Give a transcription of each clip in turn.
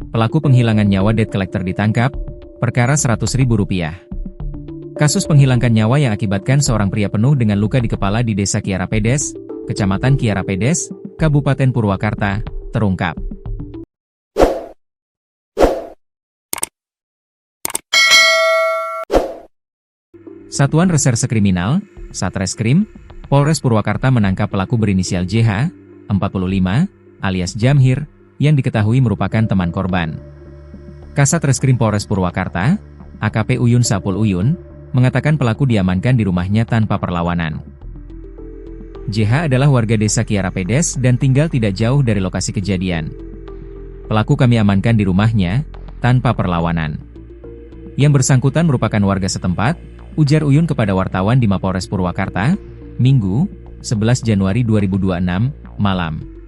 Pelaku penghilangan nyawa debt collector ditangkap, perkara Rp100.000. Kasus penghilangkan nyawa yang akibatkan seorang pria penuh dengan luka di kepala di Desa Kiara Pedes, Kecamatan Kiara Pedes, Kabupaten Purwakarta, terungkap. Satuan Reserse Kriminal, Satreskrim, Polres Purwakarta menangkap pelaku berinisial JH, 45, alias Jamhir, yang diketahui merupakan teman korban. Kasat Reskrim Polres Purwakarta, AKP Uyun Sapul Uyun, mengatakan pelaku diamankan di rumahnya tanpa perlawanan. JH adalah warga Desa Kiara Pedes dan tinggal tidak jauh dari lokasi kejadian. Pelaku kami amankan di rumahnya, tanpa perlawanan. Yang bersangkutan merupakan warga setempat, ujar Uyun kepada wartawan di Mapolres Purwakarta, Minggu, 11 Januari 2026, malam.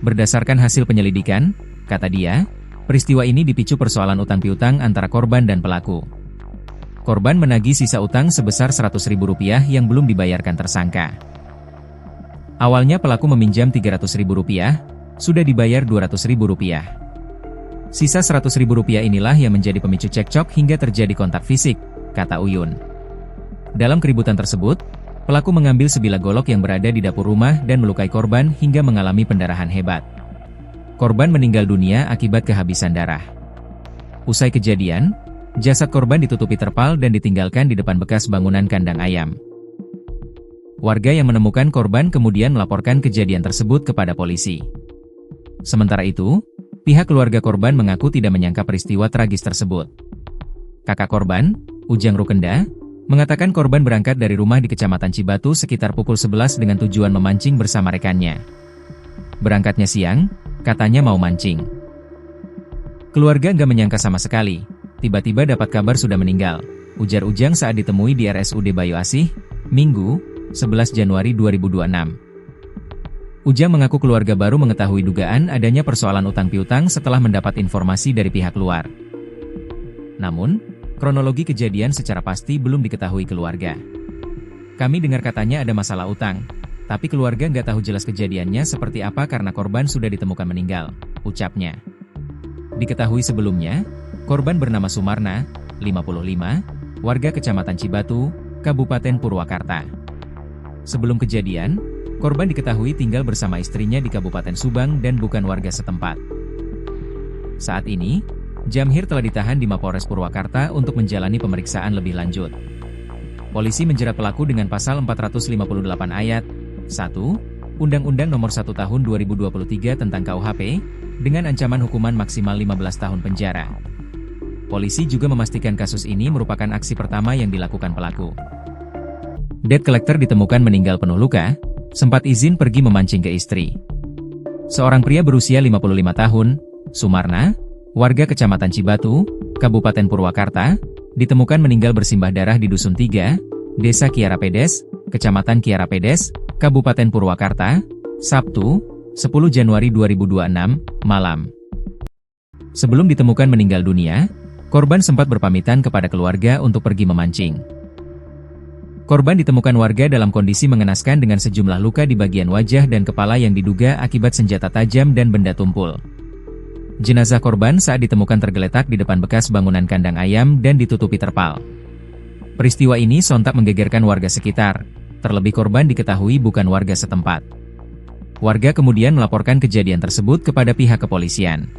Berdasarkan hasil penyelidikan, kata dia, peristiwa ini dipicu persoalan utang piutang antara korban dan pelaku. Korban menagih sisa utang sebesar Rp100.000 yang belum dibayarkan tersangka. Awalnya pelaku meminjam Rp300.000, sudah dibayar Rp200.000. Sisa Rp100.000 inilah yang menjadi pemicu cekcok hingga terjadi kontak fisik, kata Uyun. Dalam keributan tersebut, pelaku mengambil sebilah golok yang berada di dapur rumah dan melukai korban hingga mengalami pendarahan hebat. Korban meninggal dunia akibat kehabisan darah. Usai kejadian, jasad korban ditutupi terpal dan ditinggalkan di depan bekas bangunan kandang ayam. Warga yang menemukan korban kemudian melaporkan kejadian tersebut kepada polisi. Sementara itu, pihak keluarga korban mengaku tidak menyangka peristiwa tragis tersebut. Kakak korban, Ujang Rukenda, mengatakan korban berangkat dari rumah di Kecamatan Cibatu sekitar pukul 11 dengan tujuan memancing bersama rekannya. Berangkatnya siang, katanya mau mancing. Keluarga nggak menyangka sama sekali, tiba-tiba dapat kabar sudah meninggal, ujar Ujang saat ditemui di RSUD Bayu Asih, Minggu, 11 Januari 2026. Ujang mengaku keluarga baru mengetahui dugaan adanya persoalan utang piutang setelah mendapat informasi dari pihak luar. Namun, kronologi kejadian secara pasti belum diketahui keluarga. Kami dengar katanya ada masalah utang, tapi keluarga nggak tahu jelas kejadiannya seperti apa karena korban sudah ditemukan meninggal, ucapnya. Diketahui sebelumnya, korban bernama Sumarna, 55, warga Kecamatan Cibatu, Kabupaten Purwakarta. Sebelum kejadian, korban diketahui tinggal bersama istrinya di Kabupaten Subang dan bukan warga setempat. Saat ini, Jamhir telah ditahan di Mapolres Purwakarta untuk menjalani pemeriksaan lebih lanjut. Polisi menjerat pelaku dengan pasal 458 ayat 1, Undang-Undang Nomor 1 Tahun 2023 tentang KUHP, dengan ancaman hukuman maksimal 15 tahun penjara. Polisi juga memastikan kasus ini merupakan aksi pertama yang dilakukan pelaku. Debt collector ditemukan meninggal penuh luka, sempat izin pergi memancing ke istri. Seorang pria berusia 55 tahun, Sumarna, warga Kecamatan Cibatu, Kabupaten Purwakarta, ditemukan meninggal bersimbah darah di Dusun 3, Desa Kiara Pedes, Kecamatan Kiara Pedes, Kabupaten Purwakarta, Sabtu, 10 Januari 2026, malam. Sebelum ditemukan meninggal dunia, korban sempat berpamitan kepada keluarga untuk pergi memancing. Korban ditemukan warga dalam kondisi mengenaskan dengan sejumlah luka di bagian wajah dan kepala yang diduga akibat senjata tajam dan benda tumpul. Jenazah korban saat ditemukan tergeletak di depan bekas bangunan kandang ayam dan ditutupi terpal. Peristiwa ini sontak menggegerkan warga sekitar, terlebih korban diketahui bukan warga setempat. Warga kemudian melaporkan kejadian tersebut kepada pihak kepolisian.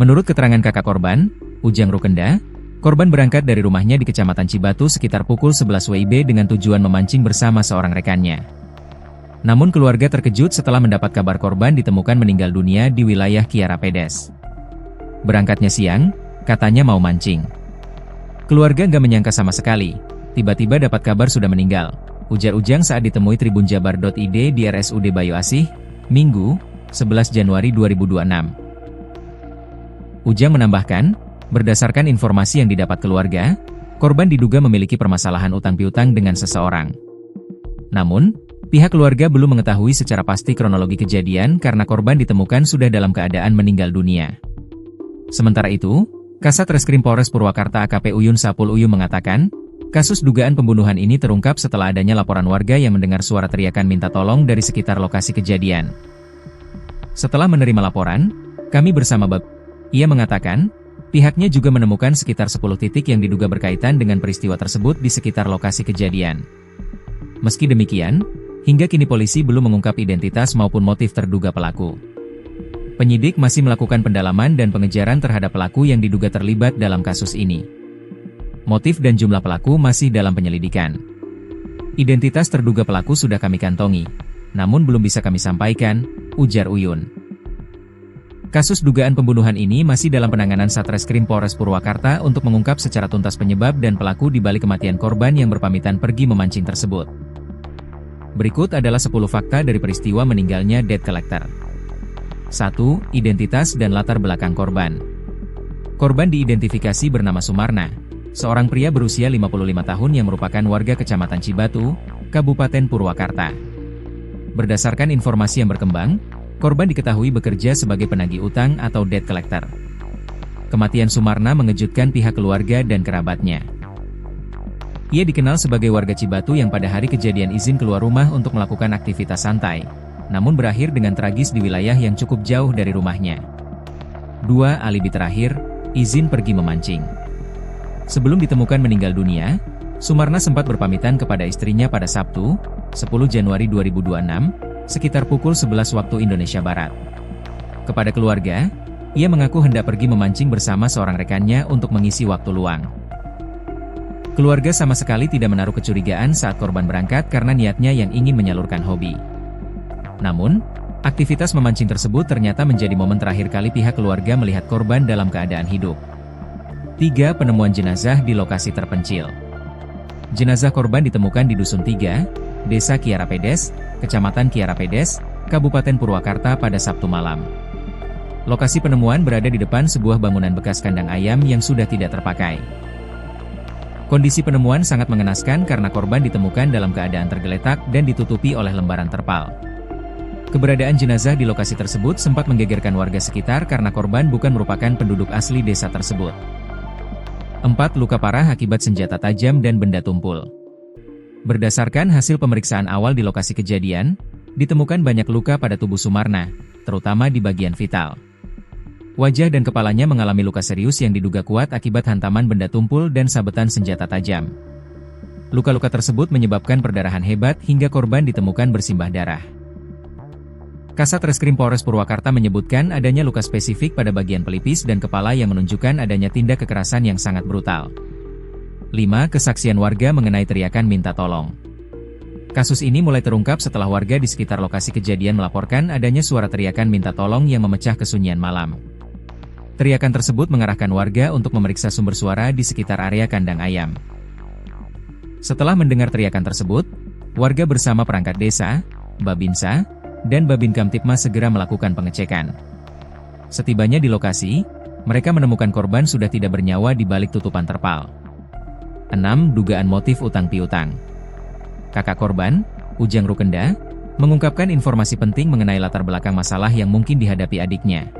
Menurut keterangan kakak korban, Ujang Rukenda, korban berangkat dari rumahnya di Kecamatan Cibatu sekitar pukul 11 WIB dengan tujuan memancing bersama seorang rekannya. Namun keluarga terkejut setelah mendapat kabar korban ditemukan meninggal dunia di wilayah Kiara Pedes. Berangkatnya siang, katanya mau mancing. Keluarga nggak menyangka sama sekali, tiba-tiba dapat kabar sudah meninggal, ujar Ujang saat ditemui tribunjabar.id di RSUD Bayu Asih, Minggu, 11 Januari 2026. Ujang menambahkan, berdasarkan informasi yang didapat keluarga, korban diduga memiliki permasalahan utang piutang dengan seseorang. Namun, pihak keluarga belum mengetahui secara pasti kronologi kejadian karena korban ditemukan sudah dalam keadaan meninggal dunia. Sementara itu, Kasat Reskrim Polres Purwakarta AKP Uyun Sapul Uyun mengatakan, kasus dugaan pembunuhan ini terungkap setelah adanya laporan warga yang mendengar suara teriakan minta tolong dari sekitar lokasi kejadian. Setelah menerima laporan, kami bersama Ia mengatakan, pihaknya juga menemukan sekitar 10 titik yang diduga berkaitan dengan peristiwa tersebut di sekitar lokasi kejadian. Meski demikian, hingga kini polisi belum mengungkap identitas maupun motif terduga pelaku. Penyidik masih melakukan pendalaman dan pengejaran terhadap pelaku yang diduga terlibat dalam kasus ini. Motif dan jumlah pelaku masih dalam penyelidikan. Identitas terduga pelaku sudah kami kantongi, namun belum bisa kami sampaikan, ujar Uyun. Kasus dugaan pembunuhan ini masih dalam penanganan Satreskrim Polres Purwakarta untuk mengungkap secara tuntas penyebab dan pelaku di balik kematian korban yang berpamitan pergi memancing tersebut. Berikut adalah 10 fakta dari peristiwa meninggalnya debt collector. 1. Identitas dan latar belakang korban. Korban diidentifikasi bernama Sumarna, seorang pria berusia 55 tahun yang merupakan warga Kecamatan Cibatu, Kabupaten Purwakarta. Berdasarkan informasi yang berkembang, korban diketahui bekerja sebagai penagih utang atau debt collector. Kematian Sumarna mengejutkan pihak keluarga dan kerabatnya. Ia dikenal sebagai warga Cibatu yang pada hari kejadian izin keluar rumah untuk melakukan aktivitas santai, namun berakhir dengan tragis di wilayah yang cukup jauh dari rumahnya. 2. Alibi terakhir, izin pergi memancing. Sebelum ditemukan meninggal dunia, Sumarna sempat berpamitan kepada istrinya pada Sabtu, 10 Januari 2026, sekitar pukul 11 waktu Indonesia Barat. Kepada keluarga, ia mengaku hendak pergi memancing bersama seorang rekannya untuk mengisi waktu luang. Keluarga sama sekali tidak menaruh kecurigaan saat korban berangkat karena niatnya yang ingin menyalurkan hobi. Namun, aktivitas memancing tersebut ternyata menjadi momen terakhir kali pihak keluarga melihat korban dalam keadaan hidup. 3. Penemuan jenazah di lokasi terpencil. Jenazah korban ditemukan di Dusun 3, Desa Kiara Pedes, Kecamatan Kiara Pedes, Kabupaten Purwakarta pada Sabtu malam. Lokasi penemuan berada di depan sebuah bangunan bekas kandang ayam yang sudah tidak terpakai. Kondisi penemuan sangat mengenaskan karena korban ditemukan dalam keadaan tergeletak dan ditutupi oleh lembaran terpal. Keberadaan jenazah di lokasi tersebut sempat menggegerkan warga sekitar karena korban bukan merupakan penduduk asli desa tersebut. 4. Luka parah akibat senjata tajam dan benda tumpul. Berdasarkan hasil pemeriksaan awal di lokasi kejadian, ditemukan banyak luka pada tubuh Sumarna, terutama di bagian vital. Wajah dan kepalanya mengalami luka serius yang diduga kuat akibat hantaman benda tumpul dan sabetan senjata tajam. Luka-luka tersebut menyebabkan perdarahan hebat hingga korban ditemukan bersimbah darah. Kasat Reskrim Polres Purwakarta menyebutkan adanya luka spesifik pada bagian pelipis dan kepala yang menunjukkan adanya tindak kekerasan yang sangat brutal. 5. Kesaksian warga mengenai teriakan minta tolong. Kasus ini mulai terungkap setelah warga di sekitar lokasi kejadian melaporkan adanya suara teriakan minta tolong yang memecah kesunyian malam. Teriakan tersebut mengarahkan warga untuk memeriksa sumber suara di sekitar area kandang ayam. Setelah mendengar teriakan tersebut, warga bersama perangkat desa, Babinsa, dan Babin Kamtipmas segera melakukan pengecekan. Setibanya di lokasi, mereka menemukan korban sudah tidak bernyawa di balik tutupan terpal. 6. Dugaan motif utang piutang. Kakak korban, Ujang Rukenda, mengungkapkan informasi penting mengenai latar belakang masalah yang mungkin dihadapi adiknya.